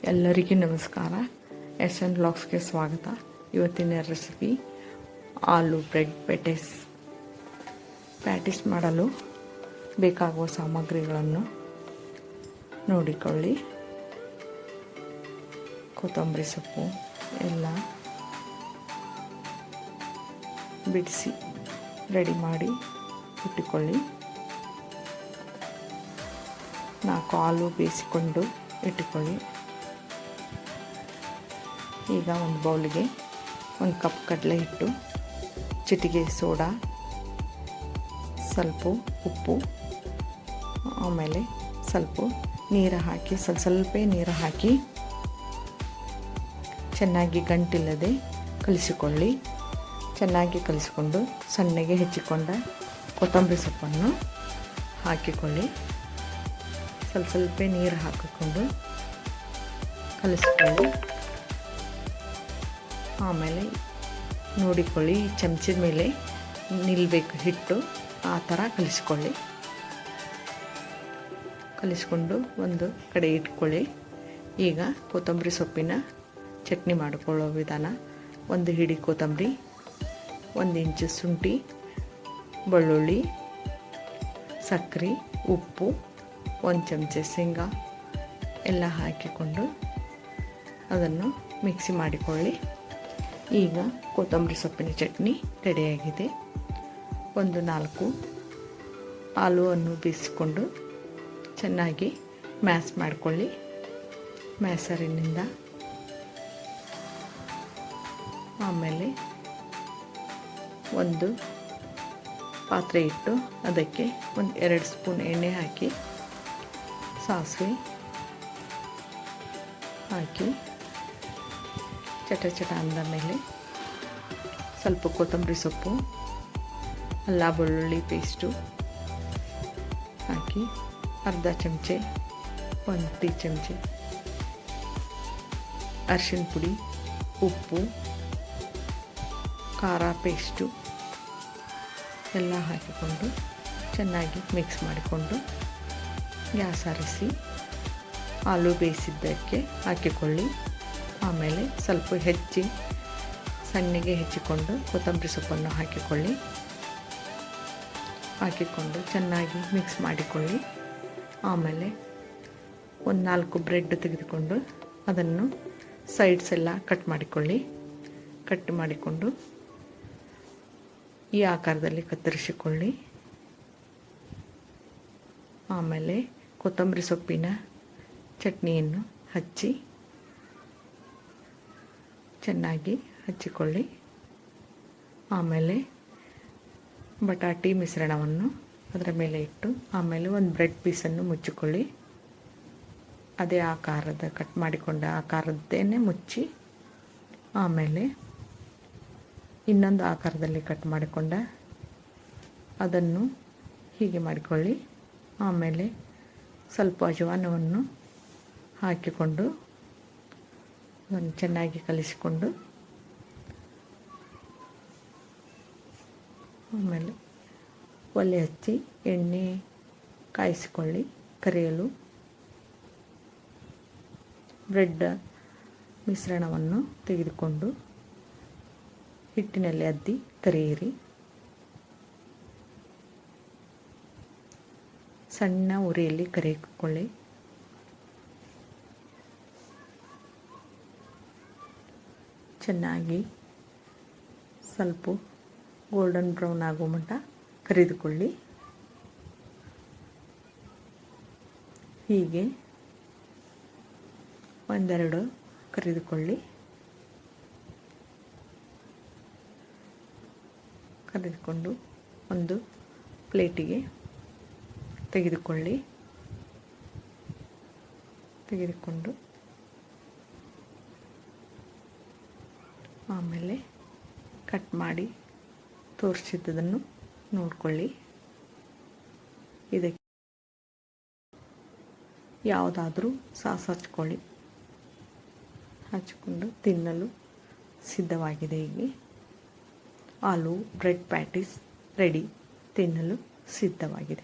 ಎಲ್ಲರಿಗೂ ನಮಸ್ಕಾರ. S&Nvlogsಗೆ ಸ್ವಾಗತ. ಇವತ್ತಿನ ರೆಸಿಪಿ ಆಲೂ ಬ್ರೆಡ್ ಪ್ಯಾಟೀಸ್ ಮಾಡಲು ಬೇಕಾಗುವ ಸಾಮಗ್ರಿಗಳನ್ನು ನೋಡಿಕೊಳ್ಳಿ. ಕೊತ್ತಂಬರಿ ಸೊಪ್ಪು ಎಲ್ಲ ಬಿಡಿಸಿ ರೆಡಿ ಮಾಡಿ ಇಟ್ಟುಕೊಳ್ಳಿ. 4 ಆಲೂ ಬೇಯಿಸಿಕೊಂಡು ಇಟ್ಟುಕೊಳ್ಳಿ. ಈಗ ಒಂದು ಬೌಲಿಗೆ 1 ಕಪ್ ಕಡಲೆ ಹಿಟ್ಟು, ಚಿಟಿಕೆ ಸೋಡಾ, ಸ್ವಲ್ಪ ಉಪ್ಪು, ಆಮೇಲೆ ಸ್ವಲ್ಪ ನೀರು ಹಾಕಿ ಸ್ವಲ್ಪ ನೀರು ಹಾಕಿ ಚೆನ್ನಾಗಿ ಗಂಟಿಲ್ಲದೆ ಕಲಿಸಿಕೊಳ್ಳಿ. ಚೆನ್ನಾಗಿ ಕಲಿಸಿಕೊಂಡು ಸಣ್ಣಗೆ ಹೆಚ್ಚಿಕೊಂಡ ಕೊತ್ತಂಬರಿ ಸೊಪ್ಪನ್ನು ಹಾಕಿಕೊಳ್ಳಿ. ಸ್ವಲ್ಪ ನೀರು ಹಾಕಿಕೊಂಡು ಕಲಿಸ್ಕೊಳ್ಳಿ. ಆಮೇಲೆ ನೋಡಿಕೊಳ್ಳಿ, ಈ ಚಮಚದ ಮೇಲೆ ನಿಲ್ಲಬೇಕು ಹಿಟ್ಟು, ಆ ಥರ ಕಲಿಸ್ಕೊಂಡು ಒಂದು ಕಡೆ ಇಟ್ಕೊಳ್ಳಿ. ಈಗ ಕೊತ್ತಂಬರಿ ಸೊಪ್ಪಿನ ಚಟ್ನಿ ಮಾಡಿಕೊಳ್ಳೋ ವಿಧಾನ: 1 ಹಿಡಿ ಕೊತ್ತಂಬರಿ, 1 ಇಂಚು ಶುಂಠಿ, ಬೆಳ್ಳುಳ್ಳಿ, ಸಕ್ಕರೆ, ಉಪ್ಪು, 1 ಚಮಚ ಶೇಂಗಾ ಎಲ್ಲ ಹಾಕಿಕೊಂಡು ಅದನ್ನು ಮಿಕ್ಸಿ ಮಾಡಿಕೊಳ್ಳಿ. ಈಗ ಕೊತ್ತಂಬರಿ ಸೊಪ್ಪಿನ ಚಟ್ನಿ ರೆಡಿಯಾಗಿದೆ. 4 ಆಲೂವನ್ನು ಬೇಯಿಸಿಕೊಂಡು ಚೆನ್ನಾಗಿ ಮ್ಯಾಶ್ ಮಾಡಿಕೊಳ್ಳಿ ಮ್ಯಾಸರಿನಿಂದ. ಆಮೇಲೆ ಒಂದು ಪಾತ್ರೆ ಇಟ್ಟು ಅದಕ್ಕೆ 2 ಸ್ಪೂನ್ ಎಣ್ಣೆ ಹಾಕಿ, ಸಾಸಿವೆ ಹಾಕಿ ಚಟ ಅಂದ ಮೇಲೆ ಸ್ವಲ್ಪ ಕೊತ್ತಂಬರಿ ಸೊಪ್ಪು, ಅಲ್ಲ ಬೆಳ್ಳುಳ್ಳಿ ಪೇಸ್ಟು ಹಾಕಿ, ಅರ್ಧ ಚಮಚೆ 1 ಟೀ ಚಮಚೆ ಅರಿಶಿನ ಪುಡಿ, ಉಪ್ಪು, ಖಾರ ಪೇಸ್ಟು ಎಲ್ಲ ಹಾಕಿಕೊಂಡು ಚೆನ್ನಾಗಿ ಮಿಕ್ಸ್ ಮಾಡಿಕೊಂಡು ಗ್ಯಾಸ್ ಆರಿಸಿ ಆಲೂ ಬೇಯಿಸಿದ್ದಕ್ಕೆ ಹಾಕಿಕೊಳ್ಳಿ. ಆಮೇಲೆ ಸ್ವಲ್ಪ ಸಣ್ಣಗೆ ಹೆಚ್ಚಿಕೊಂಡು ಕೊತ್ತಂಬರಿ ಸೊಪ್ಪನ್ನು ಹಾಕಿಕೊಂಡು ಚೆನ್ನಾಗಿ ಮಿಕ್ಸ್ ಮಾಡಿಕೊಳ್ಳಿ. ಆಮೇಲೆ 4 ಬ್ರೆಡ್ ತೆಗೆದುಕೊಂಡು ಅದನ್ನು ಸೈಡ್ಸ್ ಎಲ್ಲ ಕಟ್ ಮಾಡಿಕೊಂಡು ಈ ಆಕಾರದಲ್ಲಿ ಕತ್ತರಿಸಿಕೊಳ್ಳಿ. ಆಮೇಲೆ ಕೊತ್ತಂಬರಿ ಸೊಪ್ಪಿನ ಚಟ್ನಿಯನ್ನು ಹಚ್ಚಿ ಚೆನ್ನಾಗಿ ಹಚ್ಚಿಕೊಳ್ಳಿ. ಆಮೇಲೆ ಬಟಾಟಿ ಮಿಶ್ರಣವನ್ನು ಅದರ ಮೇಲೆ ಇಟ್ಟು ಆಮೇಲೆ 1 ಬ್ರೆಡ್ ಪೀಸನ್ನು ಮುಚ್ಚಿಕೊಳ್ಳಿ. ಅದೇ ಆಕಾರದ ಕಟ್ ಮಾಡಿಕೊಂಡ ಆಕಾರದ್ದೇನೆ ಮುಚ್ಚಿ, ಆಮೇಲೆ ಇನ್ನೊಂದು ಆಕಾರದಲ್ಲಿ ಕಟ್ ಮಾಡಿಕೊಂಡ ಅದನ್ನು ಹೀಗೆ ಮಾಡಿಕೊಳ್ಳಿ. ಆಮೇಲೆ ಸ್ವಲ್ಪ ಅಜವಾನವನ್ನು ಹಾಕಿಕೊಂಡು ಅದನ್ನು ಚೆನ್ನಾಗಿ ಕಲಿಸಿಕೊಂಡು ಆಮೇಲೆ ಒಲೆ ಹಚ್ಚಿ ಎಣ್ಣೆ ಕಾಯಿಸಿಕೊಳ್ಳಿ ಕರಿಯಲು. ಬ್ರೆಡ್ ಮಿಶ್ರಣವನ್ನು ತೆಗೆದುಕೊಂಡು ಹಿಟ್ಟಿನಲ್ಲಿ ಅದ್ದಿ ಕರಿಯಿರಿ. ಸಣ್ಣ ಉರಿಯಲ್ಲಿ ಕರಿಕೊಳ್ಳಿ. ಚೆನ್ನಾಗಿ ಸ್ವಲ್ಪ ಗೋಲ್ಡನ್ ಬ್ರೌನ್ ಆಗೋ ಮಟ್ಟ ಕರಿದುಕೊಳ್ಳಿ. ಹೀಗೆ 1-2 ಕರಿದುಕೊಂಡು ಒಂದು ಪ್ಲೇಟಿಗೆ ತೆಗೆದುಕೊಂಡು ಆಮೇಲೆ ಕಟ್ ಮಾಡಿ ತೋರಿಸಿದ್ದನ್ನು ನೋಡಿಕೊಳ್ಳಿ. ಇದಕ್ಕೆ ಯಾವುದಾದ್ರೂ ಸಾಸ್ ಹಚ್ಕೊಂಡು ತಿನ್ನಲು ಸಿದ್ಧವಾಗಿದೆ. ಹೀಗೆ ಆಲೂ ಬ್ರೆಡ್ ಪ್ಯಾಟೀಸ್ ರೆಡಿ, ತಿನ್ನಲು ಸಿದ್ಧವಾಗಿದೆ.